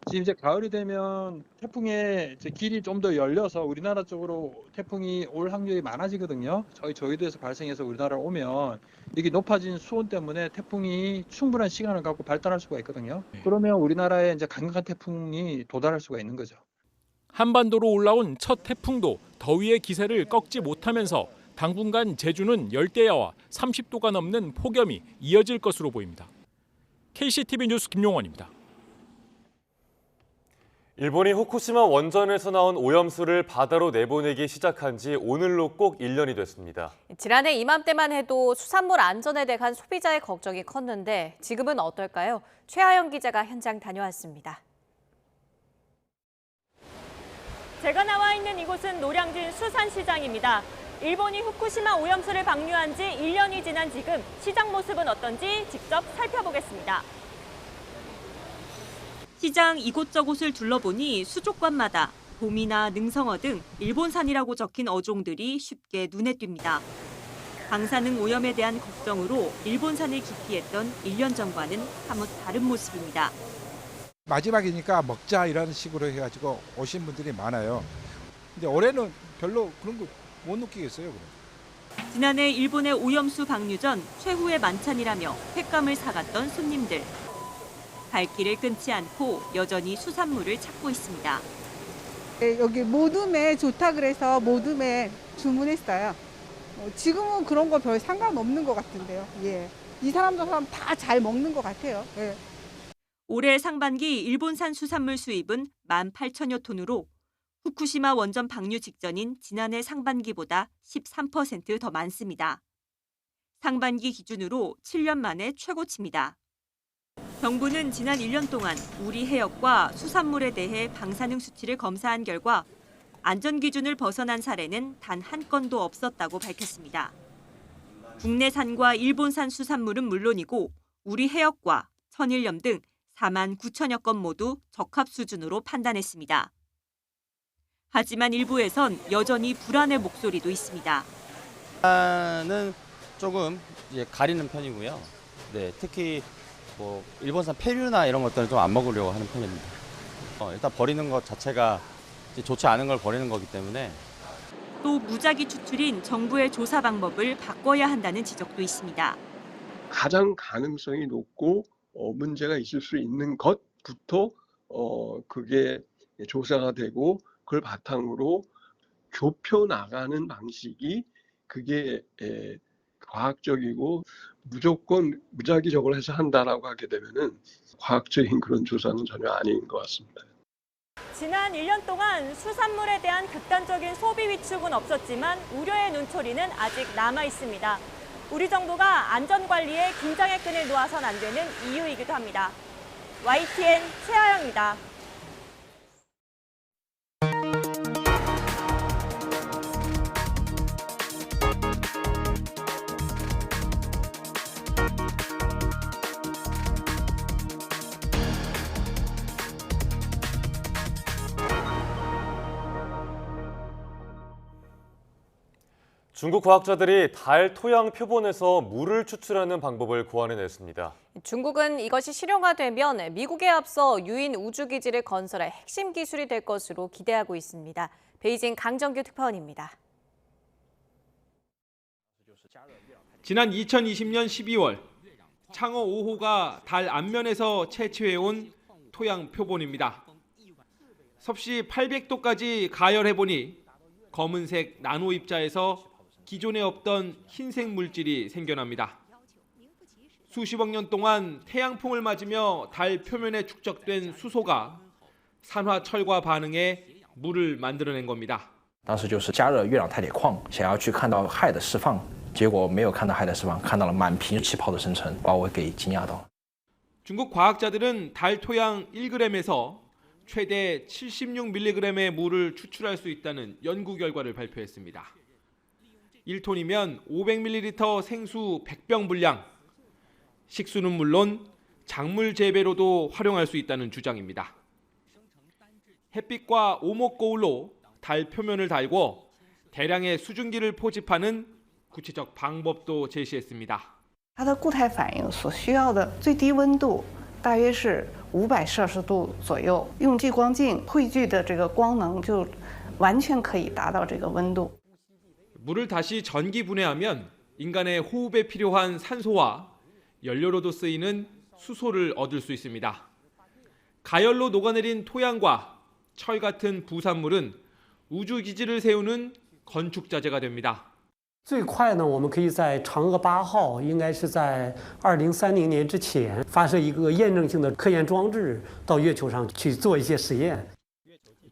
지금 이제 가을이 되면 태풍의 이제 길이 좀 더 열려서 우리나라 쪽으로 태풍이 올 확률이 많아지거든요. 저희 저위도에서 발생해서 우리나라로 오면 이게 높아진 수온 때문에 태풍이 충분한 시간을 갖고 발달할 수가 있거든요. 그러면 우리나라에 이제 강력한 태풍이 도달할 수가 있는 거죠. 한반도로 올라온 첫 태풍도 더위의 기세를 꺾지 못하면서 당분간 제주는 열대야와 30도가 넘는 폭염이 이어질 것으로 보입니다. KCTV 뉴스 김용원입니다. 일본이 후쿠시마 원전에서 나온 오염수를 바다로 내보내기 시작한 지 오늘로 꼭 1년이 됐습니다. 지난해 이맘때만 해도 수산물 안전에 대한 소비자의 걱정이 컸는데 지금은 어떨까요? 최하영 기자가 현장 다녀왔습니다. 제가 나와 있는 이곳은 노량진 수산시장입니다. 일본이 후쿠시마 오염수를 방류한 지 1년이 지난 지금 시장 모습은 어떤지 직접 살펴보겠습니다. 시장 이곳저곳을 둘러보니 수족관마다 봄이나 능성어 등 일본산이라고 적힌 어종들이 쉽게 눈에 띕니다. 방사능 오염에 대한 걱정으로 일본산을 기피했던 1년 전과는 사뭇 다른 모습입니다. 마지막이니까 먹자 이런 식으로 해가지고 오신 분들이 많아요. 근데 올해는 별로 그런 거 못 느끼겠어요. 그럼. 지난해 일본의 오염수 방류 전 최후의 만찬이라며 횟감을 사갔던 손님들. 발길을 끊지 않고 여전히 수산물을 찾고 있습니다. 여기 모둠에 좋다 그래서 모둠에 주문했어요. 지금은 그런 거 별 상관없는 것 같은데요. 예. 이 사람 저 사람 다 잘 먹는 것 같아요. 예. 올해 상반기 일본산 수산물 수입은 18,000여 톤으로 후쿠시마 원전 방류 직전인 지난해 상반기보다 13% 더 많습니다. 상반기 기준으로 7년 만에 최고치입니다. 정부는 지난 1년 동안 우리 해역과 수산물에 대해 방사능 수치를 검사한 결과 안전 기준을 벗어난 사례는 단 한 건도 없었다고 밝혔습니다. 국내산과 일본산 수산물은 물론이고 우리 해역과 천일염 등 4만 9천여 건 모두 적합 수준으로 판단했습니다. 하지만 일부에선 여전히 불안의 목소리도 있습니다. 는 조금 이제 가리는 편이고요. 네, 특히 뭐 일본산 폐류나 이런 것들은 좀 안 먹으려고 하는 편입니다. 일단 버리는 것 자체가 이제 좋지 않은 걸 버리는 거기 때문에 또 무작위 추출인 정부의 조사 방법을 바꿔야 한다는 지적도 있습니다. 가장 가능성이 높고 문제가 있을 수 있는 것부터 그게 조사가 되고 그걸 바탕으로 좁혀 나가는 방식이 그게 과학적이고 무조건 무작위적으로 해서 한다라고 하게 되면은 과학적인 그런 조사는 전혀 아닌 것 같습니다. 지난 1년 동안 수산물에 대한 극단적인 소비 위축은 없었지만 우려의 눈초리는 아직 남아 있습니다. 우리 정부가 안전관리에 긴장의 끈을 놓아선 안 되는 이유이기도 합니다. YTN 최하영입니다. 중국 과학자들이 달 토양 표본에서 물을 추출하는 방법을 고안해냈습니다. 중국은 이것이 실용화되면 미국에 앞서 유인 우주기지를 건설할 핵심 기술이 될 것으로 기대하고 있습니다. 베이징 강정규 특파원입니다. 지난 2020년 12월 창어 5호가 달 앞면에서 채취해온 토양 표본입니다. 섭씨 800도까지 가열해보니 검은색 나노 입자에서 기존에 없던 흰색 물질이 생겨납니다. 수십억 년 동안 태양풍을 맞으며 달 표면에 축적된 수소가 산화철과 반응해 물을 만들어낸 겁니다. 当时就是加热月亮态铁矿，想要去看到氦的释放，结果没有看到氦的释放，看到了满瓶气泡的生成，把我给惊讶到了。 중국 과학자들은 달 토양 1g에서 최대 76mg의 물을 추출할 수 있다는 연구 결과를 발표했습니다. 1톤이면 500ml 생수 100병 분량, 식수는 물론 작물 재배로도 활용할 수 있다는 주장입니다. 햇빛과 오목거울로 달 표면을 달고 대량의 수증기를 포집하는 구체적 방법도 제시했습니다. 它的固态反应所需要的最低温度大约是500摄氏度左右，用激光镜汇聚的这个光能就完全可以达到这个温度。 물을 다시 전기 분해하면 인간의 호흡에 필요한 산소와 연료로도 쓰이는 수소를 얻을 수 있습니다. 가열로 녹아내린 토양과 철 같은 부산물은 우주기지를 세우는 건축 자재가 됩니다. 最快呢，我们可以在嫦娥8号，应该是在2030年之前发射一个验证性的科研装置到月球上去做一些实验。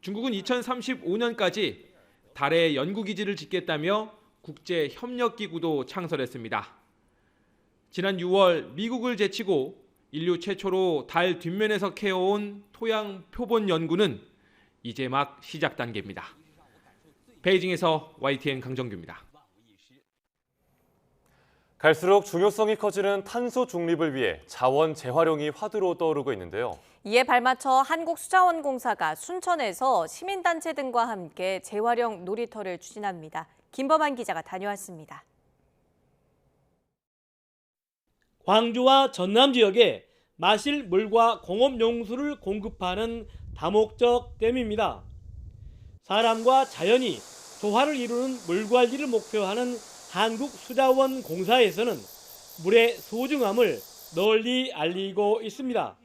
중국은 2035년까지 달에 연구기지를 짓겠다며 국제협력기구도 창설했습니다. 지난 6월 미국을 제치고 인류 최초로 달 뒷면에서 캐어온 토양 표본 연구는 이제 막 시작 단계입니다. 베이징에서 YTN 강정규입니다. 갈수록 중요성이 커지는 탄소 중립을 위해 자원 재활용이 화두로 떠오르고 있는데요. 이에 발맞춰 한국수자원공사가 순천에서 시민단체 등과 함께 재활용 놀이터를 추진합니다. 김범한 기자가 다녀왔습니다. 광주와 전남 지역에 마실 물과 공업용수를 공급하는 다목적 댐입니다. 사람과 자연이 조화를 이루는 물관리를 목표로 하는 한국수자원공사에서는 물의 소중함을 널리 알리고 있습니다.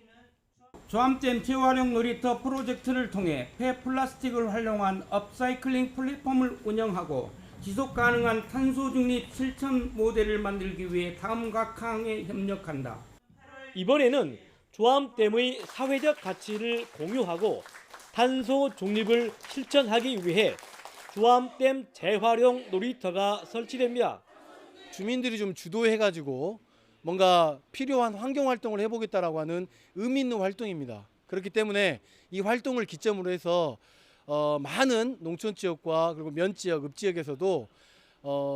조암댐 재활용 놀이터 프로젝트를 통해 폐플라스틱을 활용한 업사이클링 플랫폼을 운영하고 지속가능한 탄소 중립 실천 모델을 만들기 위해 다음과 강에 협력한다. 이번에는 조암댐의 사회적 가치를 공유하고 탄소 중립을 실천하기 위해 조암댐 재활용 놀이터가 설치됩니다. 주민들이 좀 주도해가지고 뭔가 필요한 환경 활동을 해보겠다라고 하는 의미 있는 활동입니다. 그렇기 때문에 이 활동을 기점으로 해서 많은 농촌 지역과 그리고 면 지역, 읍 지역에서도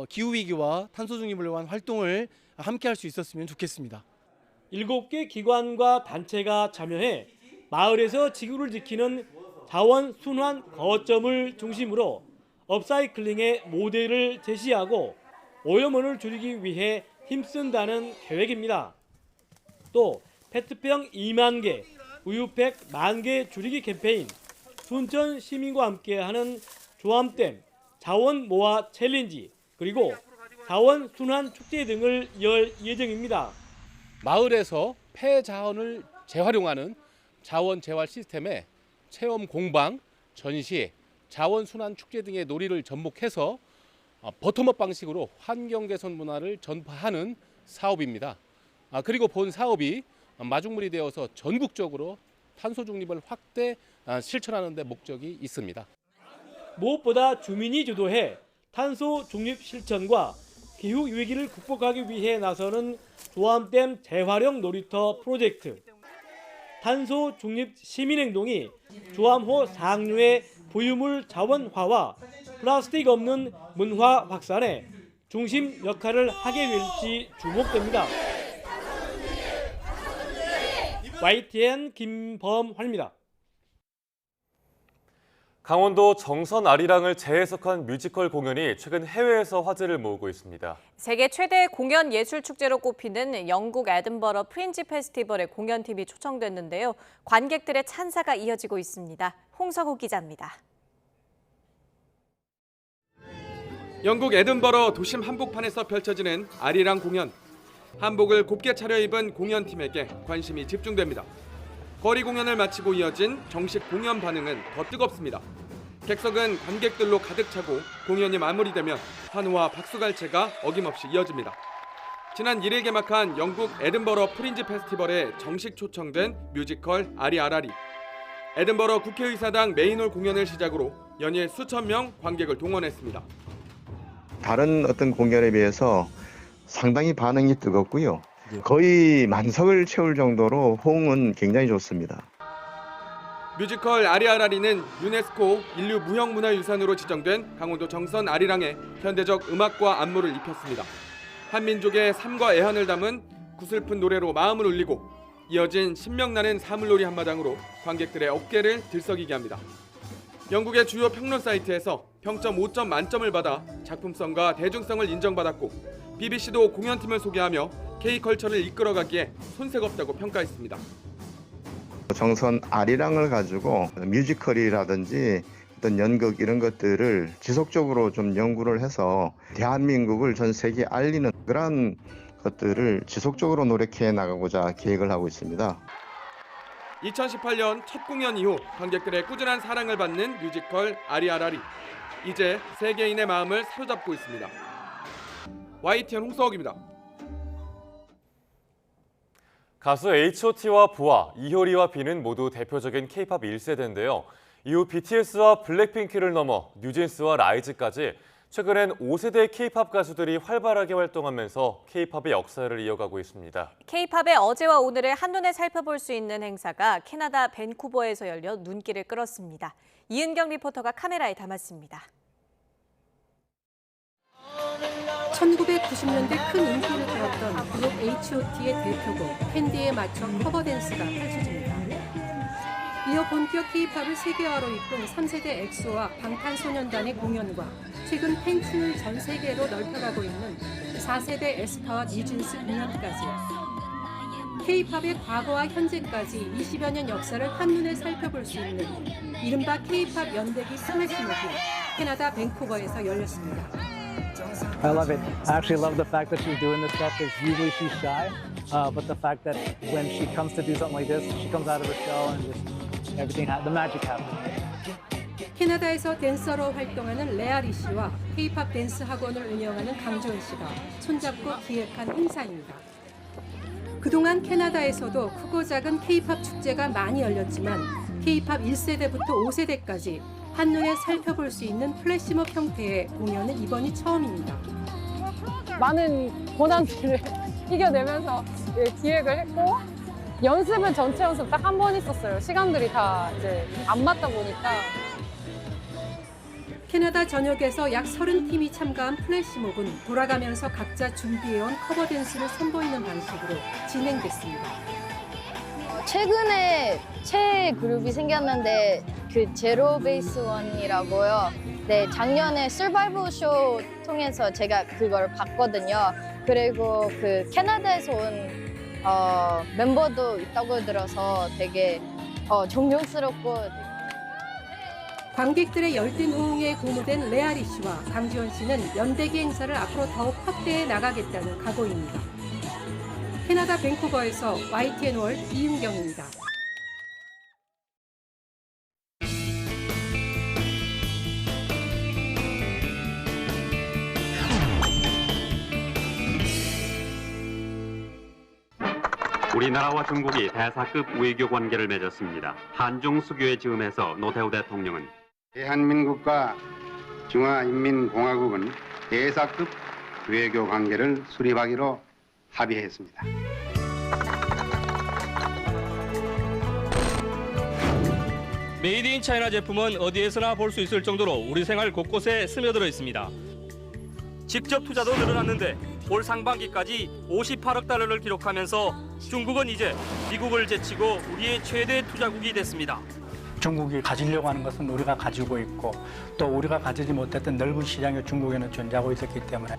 기후 위기와 탄소 중립을 위한 활동을 함께 할 수 있었으면 좋겠습니다. 7개 기관과 단체가 참여해 마을에서 지구를 지키는 자원 순환 거점을 중심으로 업사이클링의 모델을 제시하고 오염원을 줄이기 위해 힘쓴다는 계획입니다. 또 페트병 2만 개, 우유팩 10,000개 줄이기 캠페인, 순천 시민과 함께하는 조암댐 자원 모아 챌린지 그리고 자원 순환 축제 등을 열 예정입니다. 마을에서 폐자원을 재활용하는 자원 재활 시스템에 체험 공방, 전시, 자원 순환 축제 등의 놀이를 접목해서 버텀업 방식으로 환경 개선 문화를 전파하는 사업입니다. 그리고 본 사업이 마중물이 되어서 전국적으로 탄소 중립을 확대 실천하는 데 목적이 있습니다. 무엇보다 주민이 주도해 탄소 중립 실천과 기후 위기를 극복하기 위해 나서는 조암댐 재활용 놀이터 프로젝트. 탄소 중립 시민행동이 조암호 상류의 부유물 자원화와 플라스틱 없는 문화 확산에 중심 역할을 하게 될지 주목됩니다. YTN 김범환입니다. 강원도 정선 아리랑을 재해석한 뮤지컬 공연이 최근 해외에서 화제를 모으고 있습니다. 세계 최대 공연 예술 축제로 꼽히는 영국 에든버러 프린지 페스티벌에 공연팀이 초청됐는데요. 관객들의 찬사가 이어지고 있습니다. 홍석우 기자입니다. 영국 에든버러 도심 한복판에서 펼쳐지는 아리랑 공연. 한복을 곱게 차려입은 공연팀에게 관심이 집중됩니다. 거리 공연을 마치고 이어진 정식 공연 반응은 더 뜨겁습니다. 객석은 관객들로 가득 차고 공연이 마무리되면 환호와 박수갈채가 어김없이 이어집니다. 지난 1일 개막한 영국 에든버러 프린지 페스티벌에 정식 초청된 뮤지컬 아리아라리. 에든버러 국회의사당 메인홀 공연을 시작으로 연일 수천 명 관객을 동원했습니다. 다른 어떤 공연에 비해서 상당히 반응이 뜨겁고요. 거의 만석을 채울 정도로 호응은 굉장히 좋습니다. 뮤지컬 아리아라리는 유네스코 인류 무형문화유산으로 지정된 강원도 정선 아리랑에 현대적 음악과 안무를 입혔습니다. 한민족의 삶과 애환을 담은 구슬픈 노래로 마음을 울리고 이어진 신명나는 사물놀이 한마당으로 관객들의 어깨를 들썩이게 합니다. 영국의 주요 평론 사이트에서 평점 5점 만점을 받아 작품성과 대중성을 인정받았고 BBC도 공연팀을 소개하며 K컬처를 이끌어가기에 손색 없다고 평가했습니다. 정선 아리랑을 가지고 뮤지컬이라든지 어떤 연극 이런 것들을 지속적으로 좀 연구를 해서 대한민국을 전 세계에 알리는 그런 것들을 지속적으로 노력해 나가고자 계획을 하고 있습니다. 2018년 첫 공연 이후 관객들의 꾸준한 사랑을 받는 뮤지컬 아리아라리. 이제 세계인의 마음을 사로잡고 있습니다. YTN 홍석입니다. 가수 H.O.T와 보아, 이효리와 비는 모두 대표적인 K-팝 1세대인데요. 이후 BTS와 블랙핑크를 넘어 뉴진스와 라이즈까지 최근엔 5세대 K-팝 가수들이 활발하게 활동하면서 K-팝의 역사를 이어가고 있습니다. K-팝의 어제와 오늘을 한눈에 살펴볼 수 있는 행사가 캐나다 밴쿠버에서 열려 눈길을 끌었습니다. 이은경 리포터가 카메라에 담았습니다. 1990년대 큰 인기를 끌었던 그룹 H.O.T의 대표곡 캔디에 맞춰 커버 댄스가 펼쳐집니다. 이어 본격 K-팝을 세계화로 이끈 3세대 엑소와 방탄소년단의 공연과 최근 팬층을 전 세계로 넓혀가고 있는 4세대 에스파와 뉴진스 공연까지 K-팝의 과거와 현재까지 20여 년 역사를 한눈에 살펴볼 수 있는 이른바 K-팝 연대기 플래시몹이 캐나다 밴쿠버에서 열렸습니다. I love it. I actually love the fact that she's doing this stuff because usually she's shy, but the fact that when she comes to do something like this, she comes out of her shell and just everything, the magic happens. 캐나다에서 댄서로 활동하는 레아리 씨와 K-팝 댄스 학원을 운영하는 강조은 씨가 손잡고 기획한 행사입니다. 그동안 캐나다에서도 크고 작은 K-팝 축제가 많이 열렸지만 K-팝 1세대부터 5세대까지 한눈에 살펴볼 수 있는 플래시몹 형태의 공연은 이번이 처음입니다. 많은 고난들을 이겨내면서 기획을 했고 연습은 전체 연습 딱 한 번 있었어요. 시간들이 다 이제 안 맞다 보니까. 캐나다 전역에서 약 30팀이 참가한 플래시몹은 돌아가면서 각자 준비해온 커버 댄스를 선보이는 방식으로 진행됐습니다. 최근에 새 그룹이 생겼는데 그 제로 베이스 원이라고요. 네, 작년에 서바이벌 쇼 통해서 제가 그걸 봤거든요. 그리고 그 캐나다에서 온 멤버도 있다고 들어서 되게 존경스럽고 관객들의 열띤 호응에 고무된 레아리 씨와 강지원 씨는 연대기 행사를 앞으로 더욱 확대해 나가겠다는 각오입니다. 캐나다 밴쿠버에서 YTN 월 이은경입니다. 우리나라와 중국이 대사급 외교 관계를 맺었습니다. 한중 수교의 즈음에서 노태우 대통령은 대한민국과 중화인민공화국은 대사급 외교 관계를 수립하기로 합의했습니다. 메이드 인 차이나 제품은 어디에서나 볼 수 있을 정도로 우리 생활 곳곳에 스며들어 있습니다. 직접 투자도 늘어났는데 올 상반기까지 58억 달러를 기록하면서 중국은 이제 미국을 제치고 우리의 최대 투자국이 됐습니다. 중국이 가지려고 하는 것은 우리가 가지고 있고 또 우리가 가지지 못했던 넓은 시장이 중국에는 존재하고 있었기 때문에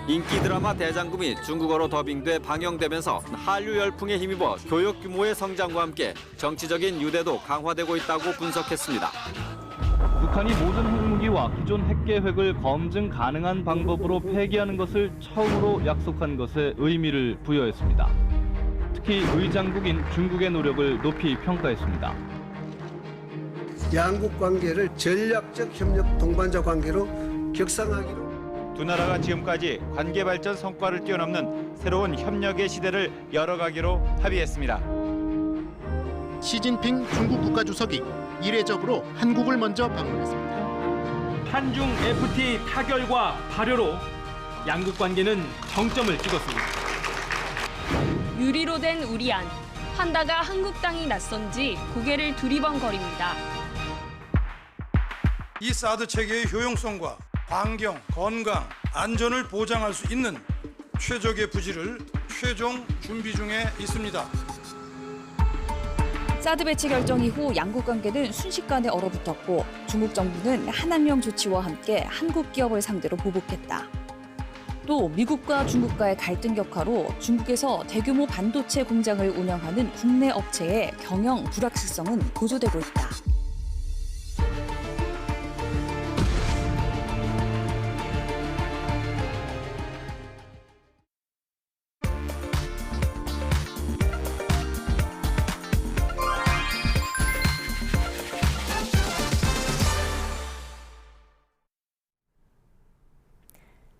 인기 드라마 대장금이 중국어로 더빙돼 방영되면서 한류 열풍에 힘입어 교역 규모의 성장과 함께 정치적인 유대도 강화되고 있다고 분석했습니다. 북한이 모든 핵무기와 기존 핵 계획을 검증 가능한 방법으로 폐기하는 것을 처음으로 약속한 것에 의미를 부여했습니다. 특히 의장국인 중국의 노력을 높이 평가했습니다. 양국 관계를 전략적 협력 동반자 관계로 격상하기로 두 나라가 지금까지 관계 발전 성과를 뛰어넘는 새로운 협력의 시대를 열어가기로 합의했습니다. 시진핑 중국 국가주석이 이례적으로 한국을 먼저 방문했습니다. 한중 FTA 타결과 발효로 양국 관계는 정점을 찍었습니다. 유리로 된 우리안, 한다가 한국당이 나선 지 고개를 두리번거립니다. 이 사드 체계의 효용성과 환경, 건강, 안전을 보장할 수 있는 최적의 부지를 최종 준비 중에 있습니다. 사드 배치 결정 이후 양국 관계는 순식간에 얼어붙었고 중국 정부는 한한령 조치와 함께 한국 기업을 상대로 보복했다. 또 미국과 중국과의 갈등 격화로 중국에서 대규모 반도체 공장을 운영하는 국내 업체의 경영 불확실성은 고조되고 있다.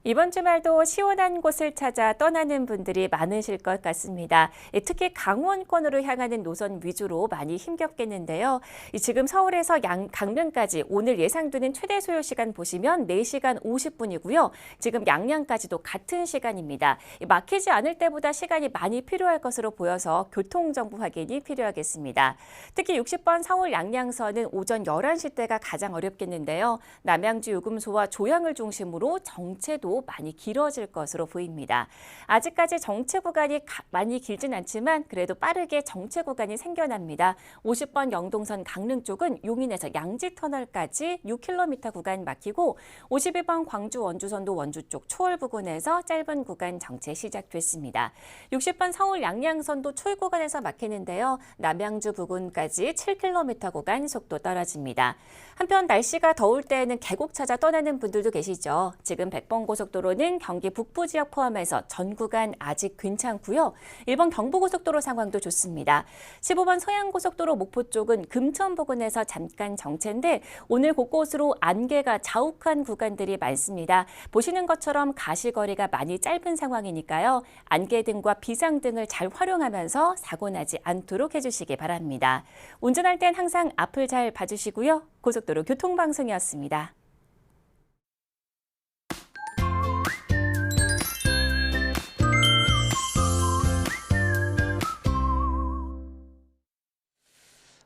이번 주말도 시원한 곳을 찾아 떠나는 분들이 많으실 것 같습니다. 특히 강원권으로 향하는 노선 위주로 많이 힘겹겠는데요. 지금 서울에서 강릉까지 오늘 예상되는 최대 소요 시간 보시면 4시간 50분이고요. 지금 양양까지도 같은 시간입니다. 막히지 않을 때보다 시간이 많이 필요할 것으로 보여서 교통정보 확인이 필요하겠습니다. 특히 60번 서울 양양선은 오전 11시 때가 가장 어렵겠는데요. 남양주 요금소와 조양을 중심으로 정체도 많이 길어질 것으로 보입니다. 아직까지 정체 구간이 많이 길진 않지만 그래도 빠르게 정체 구간이 생겨납니다. 50번 영동선 강릉 쪽은 용인에서 양지터널까지 6km 구간 막히고 52번 광주 원주선도 원주 쪽 초월 부근에서 짧은 구간 정체 시작됐습니다. 60번 서울 양양선도 초입 구간에서 막히는데요. 남양주 부근까지 7km 구간 속도 떨어집니다. 한편 날씨가 더울 때에는 계곡 찾아 떠나는 분들도 계시죠. 지금 100번 고속도로는 경기 북부 지역 포함해서 전 구간 아직 괜찮고요. 1번 경부고속도로 상황도 좋습니다. 15번 서양고속도로 목포 쪽은 금천 부근에서 잠깐 정체인데 오늘 곳곳으로 안개가 자욱한 구간들이 많습니다. 보시는 것처럼 가시거리가 많이 짧은 상황이니까요. 안개등과 비상등을 잘 활용하면서 사고 나지 않도록 해주시기 바랍니다. 운전할 땐 항상 앞을 잘 봐주시고요. 고속도로 교통방송이었습니다.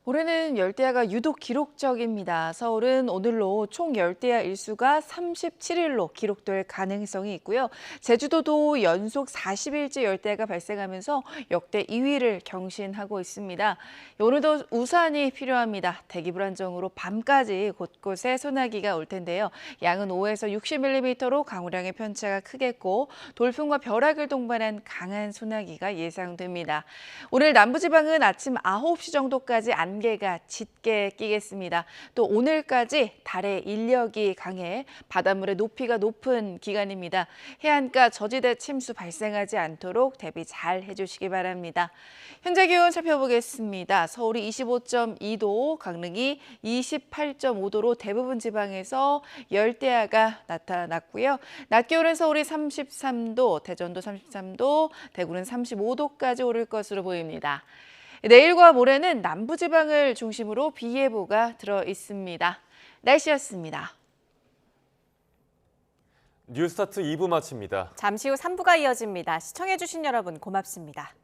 올해는 열대야가 유독 기록적입니다. 서울은 오늘로 총 열대야 일수가 37일로 기록될 가능성이 있고요. 제주도도 연속 40일째 열대야가 발생하면서 역대 2위를 경신하고 있습니다. 오늘도 우산이 필요합니다. 대기 불안정으로 밤까지 곳곳에 소나기가 올 텐데요. 양은 5에서 60mm로 강우량의 편차가 크겠고 돌풍과 벼락을 동반한 강한 소나기가 예상됩니다. 오늘 남부지방은 아침 9시 정도까지 안개 안개가 짙게 끼겠습니다. 또 오늘까지 달의 인력이 강해 바닷물의 높이가 높은 기간입니다. 해안가 저지대 침수 발생하지 않도록 대비 잘 해주시기 바랍니다. 현재 기온 살펴보겠습니다. 서울이 25.2도, 강릉이 28.5도로 대부분 지방에서 열대야가 나타났고요. 낮 기온은 서울이 33도, 대전도 33도, 대구는 35도까지 오를 것으로 보입니다. 내일과 모레는 남부지방을 중심으로 비 예보가 들어 있습니다. 날씨였습니다. 뉴스타트 2부 마칩니다. 잠시 후 3부가 이어집니다. 시청해주신 여러분 고맙습니다.